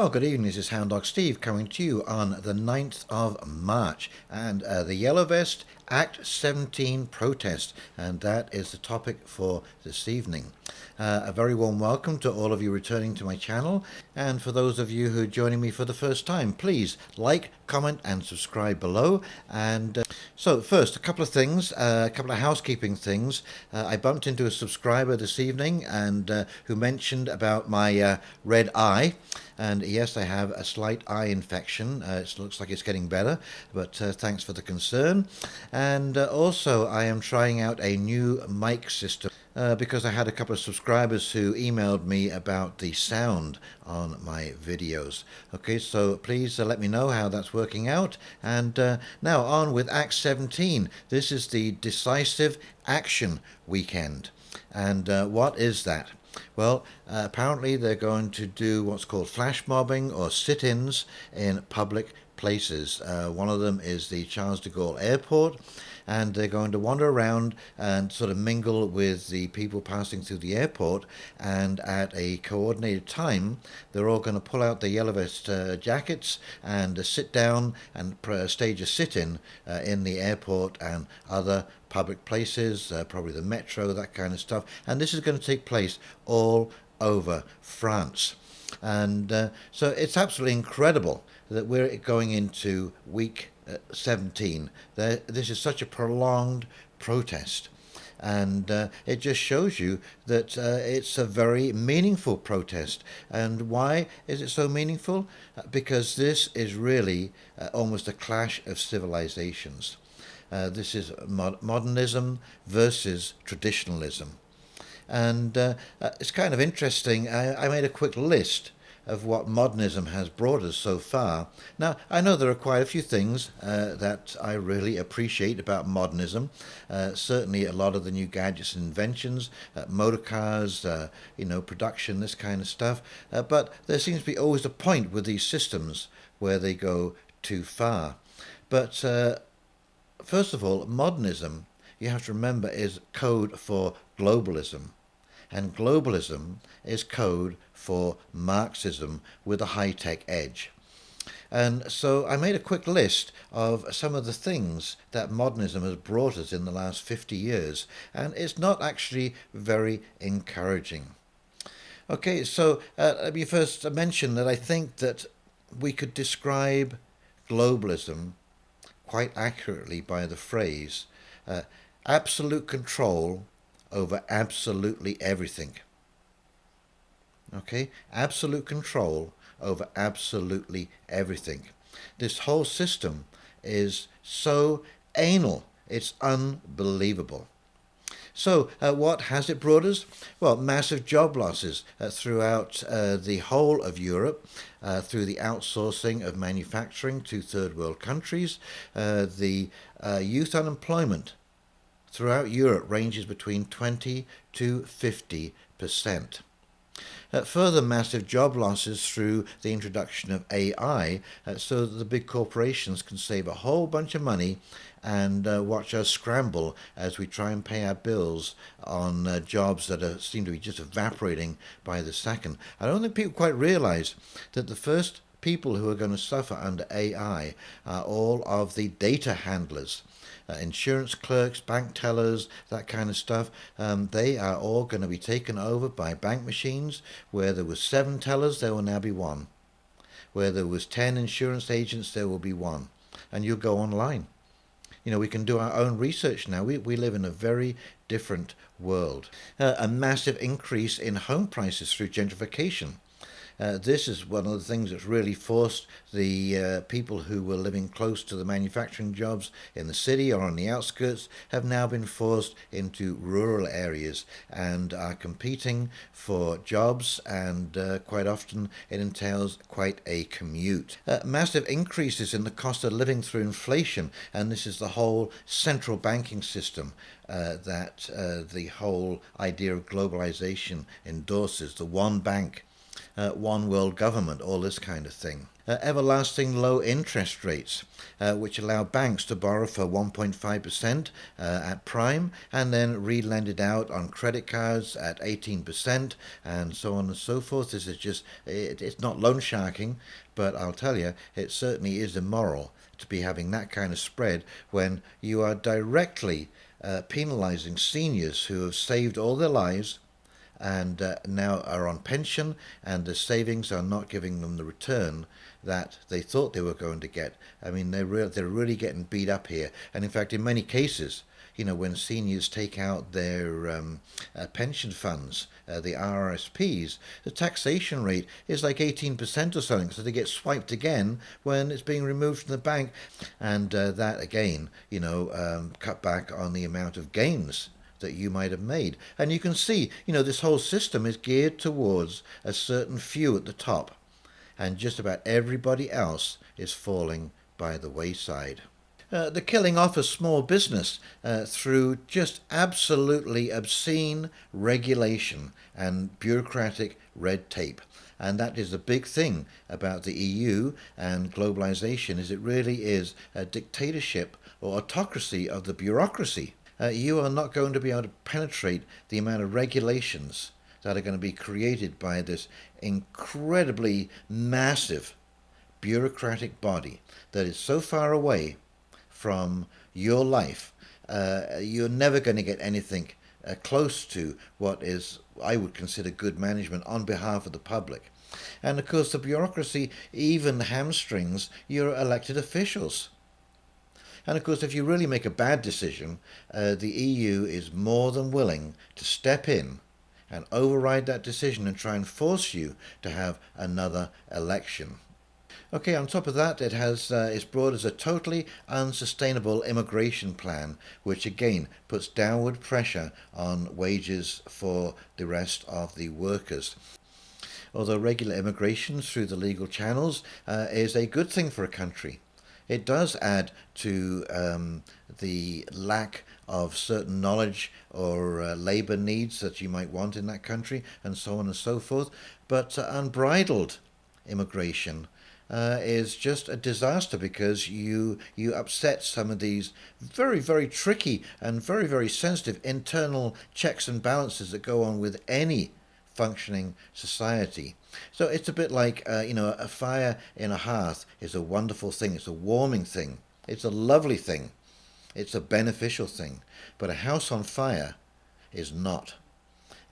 Well, good evening. This is Hound Dog Steve coming to you on the 9th of March. And the Yellow Vest Act 17 protest. And that is the topic for this evening. A very warm welcome to all of you returning to my channel. And for those of you who are joining me for the first time, please like, comment and subscribe below. And so first, a couple of things, a couple of housekeeping things. I bumped into a subscriber this evening and who mentioned about my red eye. And yes, I have a slight eye infection. It looks like it's getting better, but thanks for the concern. And also, I am trying out a new mic system because I had a couple of subscribers who emailed me about the sound on my videos. Okay, so please let me know how that's working out. And now on with Act 17. This is the Decisive Action Weekend. And what is that? Well, apparently they're going to do what's called flash mobbing or sit-ins in public places. One of them is the Charles de Gaulle Airport, and they're going to wander around and sort of mingle with the people passing through the airport, and at a coordinated time they're all going to pull out their yellow vest jackets and sit down and stage a sit-in in the airport and other public places, probably the metro, that kind of stuff. And this is going to take place all over France. And so it's absolutely incredible that we're going into week 17. This is such a prolonged protest. And it just shows you that it's a very meaningful protest. And why is it so meaningful? Because this is really almost a clash of civilizations. This is modernism versus traditionalism. And it's kind of interesting. I made a quick list of what modernism has brought us so far. Now, I know there are quite a few things that I really appreciate about modernism. Certainly a lot of the new gadgets and inventions, motor cars, production, this kind of stuff. But there seems to be always a point with these systems where they go too far. But first of all, modernism, you have to remember, is code for globalism. And globalism is code for Marxism with a high-tech edge. And so I made a quick list of some of the things that modernism has brought us in the last 50 years, and it's not actually very encouraging. Okay, so let me first mention that I think that we could describe globalism quite accurately by the phrase absolute control over absolutely everything. Okay, absolute control over absolutely everything. This whole system is so anal, it's unbelievable. So what has it brought us? Well, massive job losses throughout the whole of Europe, through the outsourcing of manufacturing to third world countries. The youth unemployment throughout Europe ranges between 20 to 50%. Further massive job losses through the introduction of AI, so that the big corporations can save a whole bunch of money and watch us scramble as we try and pay our bills on jobs that seem to be just evaporating by the second. I don't think people quite realize that the first people who are going to suffer under AI are all of the data handlers. Insurance clerks, bank tellers, that kind of stuff, they are all going to be taken over by bank machines. Where there was 7 tellers, there will now be 1. Where there was 10 insurance agents, there will be 1. And you'll go online. We can do our own research now. We live in a very different world. A massive increase in home prices through gentrification. This is one of the things that's really forced the people who were living close to the manufacturing jobs in the city or on the outskirts have now been forced into rural areas and are competing for jobs, and quite often it entails quite a commute. Massive increases in the cost of living through inflation, and this is the whole central banking system that the whole idea of globalization endorses, the one bank, one world government, all this kind of thing. everlasting low interest rates, which allow banks to borrow for 1.5% at prime and then re-lend it out on credit cards at 18% and so on and so forth. This is just, it's not loan sharking, but I'll tell you, it certainly is immoral to be having that kind of spread when you are directly penalizing seniors who have saved all their lives and now are on pension, and the savings are not giving them the return that they thought they were going to get. I mean, they're really getting beat up here. And in fact, in many cases, when seniors take out their pension funds, the RRSPs, the taxation rate is like 18% or something, so they get swiped again when it's being removed from the bank. And that, again, cut back on the amount of gains that you might have made. And you can see, this whole system is geared towards a certain few at the top, and just about everybody else is falling by the wayside. The killing off of small business through just absolutely obscene regulation and bureaucratic red tape. And that is the big thing about the EU and globalization, is it really is a dictatorship or autocracy of the bureaucracy. You are not going to be able to penetrate the amount of regulations that are going to be created by this incredibly massive bureaucratic body that is so far away from your life. You're never going to get anything close to what is, I would consider, good management on behalf of the public. And of course, the bureaucracy even hamstrings your elected officials. And of course, if you really make a bad decision, the EU is more than willing to step in and override that decision and try and force you to have another election. Okay, on top of that, it's brought us a totally unsustainable immigration plan, which again puts downward pressure on wages for the rest of the workers. Although regular immigration through the legal channels is a good thing for a country, it does add to the lack of certain knowledge or labour needs that you might want in that country, and so on and so forth. But unbridled immigration is just a disaster, because you upset some of these very, very tricky and very, very sensitive internal checks and balances that go on with any functioning society. So it's a bit like, a fire in a hearth is a wonderful thing. It's a warming thing. It's a lovely thing. It's a beneficial thing. But a house on fire is not.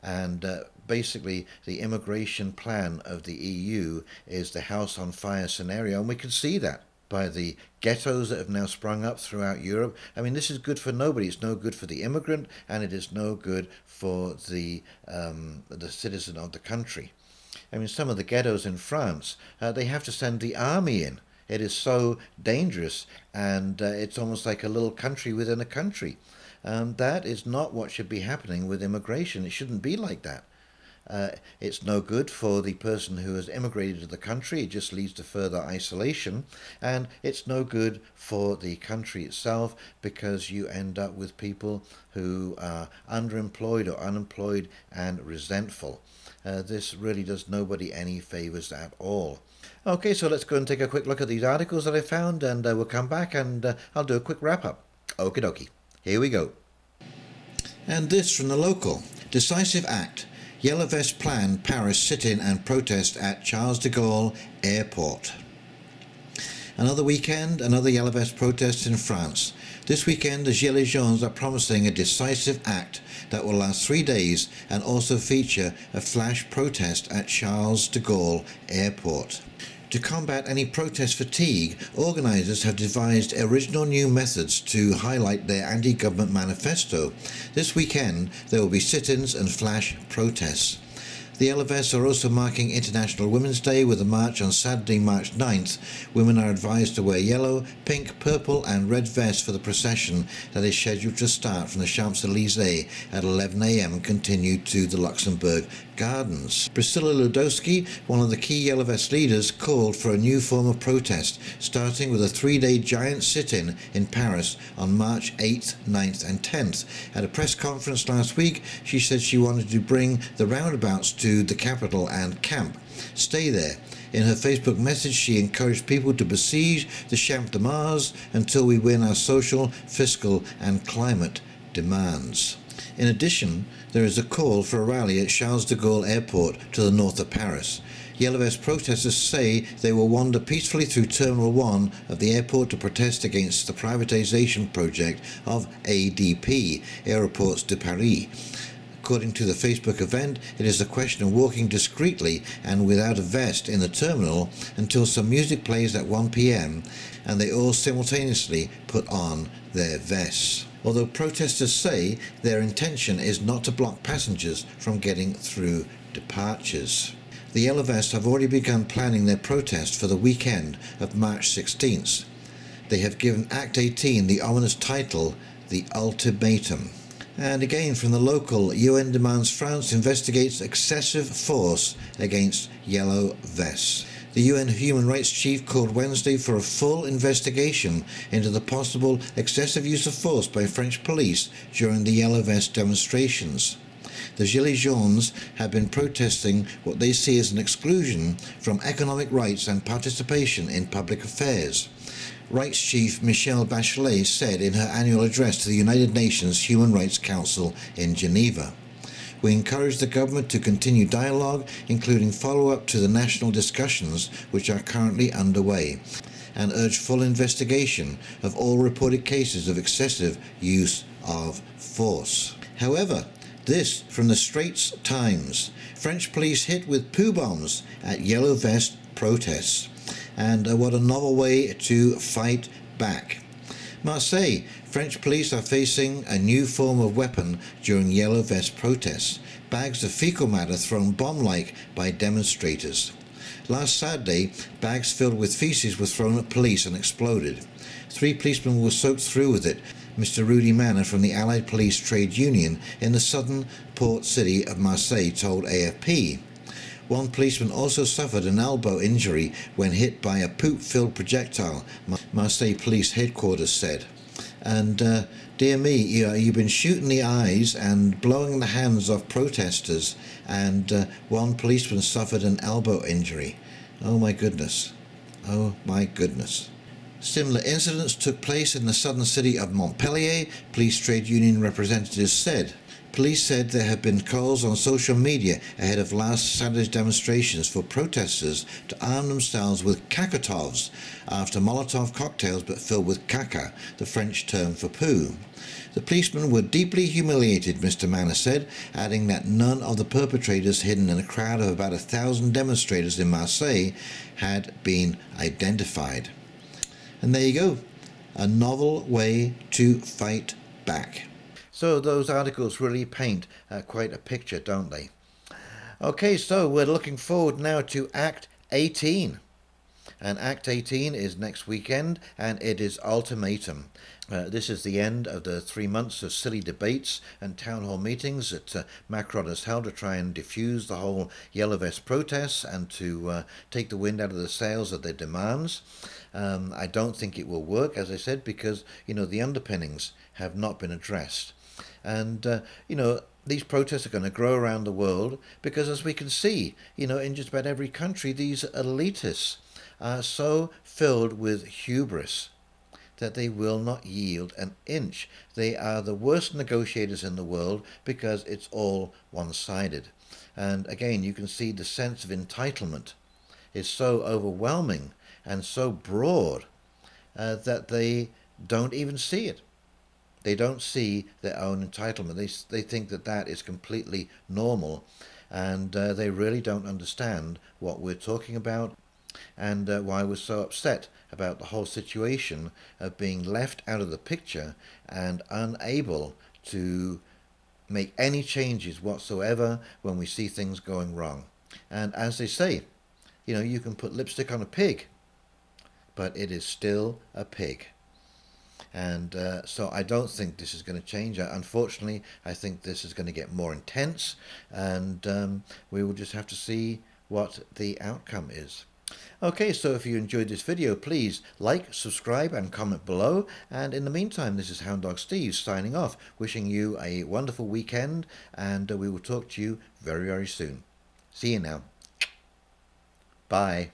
And basically, the immigration plan of the EU is the house on fire scenario. And we can see that by the ghettos that have now sprung up throughout Europe. I mean, this is good for nobody. It's no good for the immigrant, and it is no good for the citizen of the country. I mean, some of the ghettos in France, they have to send the army in. It is so dangerous, and it's almost like a little country within a country. That is not what should be happening with immigration. It shouldn't be like that. It's no good for the person who has immigrated to the country. It just leads to further isolation. And it's no good for the country itself, because you end up with people who are underemployed or unemployed and resentful. This really does nobody any favours at all. Okay, so let's go and take a quick look at these articles that I found, and we'll come back and I'll do a quick wrap-up. Okie dokie. Here we go. And this from the local. Decisive act. Yellow Vest plan Paris sit-in and protest at Charles de Gaulle Airport. Another weekend, another Yellow Vest protest in France. This weekend, the Gilets Jaunes are promising a decisive act that will last 3 days and also feature a flash protest at Charles de Gaulle Airport. To combat any protest fatigue, organisers have devised original new methods to highlight their anti-government manifesto. This weekend, there will be sit-ins and flash protests. The Yellow Vests are also marking International Women's Day with a march on Saturday, March 9th. Women are advised to wear yellow, pink, purple and red vests for the procession that is scheduled to start from the Champs-Élysées at 11 a.m. and continue to the Luxembourg Gardens. Priscilla Ludowski, one of the key Yellow Vest leaders, called for a new form of protest, starting with a 3-day giant sit-in in Paris on March 8th, 9th and 10th. At a press conference last week, she said she wanted to bring the roundabouts to the capital and camp. Stay there. In her Facebook message, she encouraged people to besiege the Champ de Mars until we win our social, fiscal and climate demands. In addition, there is a call for a rally at Charles de Gaulle Airport to the north of Paris. Yellow Vest protesters say they will wander peacefully through Terminal 1 of the airport to protest against the privatization project of ADP, Aéroports de Paris. According to the Facebook event, it is a question of walking discreetly and without a vest in the terminal until some music plays at 1 p.m. and they all simultaneously put on their vests. Although protesters say their intention is not to block passengers from getting through departures. The Yellow Vests have already begun planning their protest for the weekend of March 16th. They have given Act 18 the ominous title, The Ultimatum. And again from the local, UN demands France investigates excessive force against Yellow Vests. The UN Human Rights Chief called Wednesday for a full investigation into the possible excessive use of force by French police during the Yellow Vest demonstrations. The Gilets Jaunes have been protesting what they see as an exclusion from economic rights and participation in public affairs. Rights Chief Michelle Bachelet said in her annual address to the United Nations Human Rights Council in Geneva. We encourage the government to continue dialogue, including follow-up to the national discussions which are currently underway, and urge full investigation of all reported cases of excessive use of force. However, this from the Straits Times. French police hit with poo bombs at Yellow Vest protests. And what a novel way to fight back. Marseille, French police are facing a new form of weapon during Yellow Vest protests. Bags of fecal matter thrown bomb-like by demonstrators. Last Saturday, bags filled with feces were thrown at police and exploded. 3 policemen were soaked through with it. Mr. Rudy Manor from the Allied Police Trade Union in the southern port city of Marseille told AFP. One policeman also suffered an elbow injury when hit by a poop-filled projectile, Marseille Police Headquarters said. And dear me, you've been shooting the eyes and blowing the hands off protesters, and one policeman suffered an elbow injury. Oh my goodness. Oh my goodness. Similar incidents took place in the southern city of Montpellier, police trade union representatives said. Police said there had been calls on social media ahead of last Saturday's demonstrations for protesters to arm themselves with Kakotovs after Molotov cocktails but filled with caca, the French term for poo. The policemen were deeply humiliated, Mr. Manor said, adding that none of the perpetrators hidden in a crowd of about 1,000 demonstrators in Marseille had been identified. And there you go, a novel way to fight back. So those articles really paint quite a picture, don't they? Okay, so we're looking forward now to Act 18. And Act 18 is next weekend, and it is Ultimatum. This is the end of the 3 months of silly debates and town hall meetings that Macron has held to try and diffuse the whole Yellow Vest protests and to take the wind out of the sails of their demands. I don't think it will work, as I said, because, the underpinnings have not been addressed. And, these protests are going to grow around the world because, as we can see, in just about every country, these elitists are so filled with hubris that they will not yield an inch. They are the worst negotiators in the world because it's all one-sided. And again, you can see the sense of entitlement is so overwhelming and so broad that they don't even see it. They don't see their own entitlement. They think that is completely normal, and they really don't understand what we're talking about and why we're so upset about the whole situation of being left out of the picture and unable to make any changes whatsoever when we see things going wrong. And as they say, you can put lipstick on a pig, but it is still a pig. And so I don't think this is going to change. Unfortunately, I think this is going to get more intense, and we will just have to see what the outcome is. Okay, so if you enjoyed this video, please like, subscribe and comment below. And in the meantime, this is Hound Dog Steve signing off, wishing you a wonderful weekend, and we will talk to you very, very soon. See you now. Bye.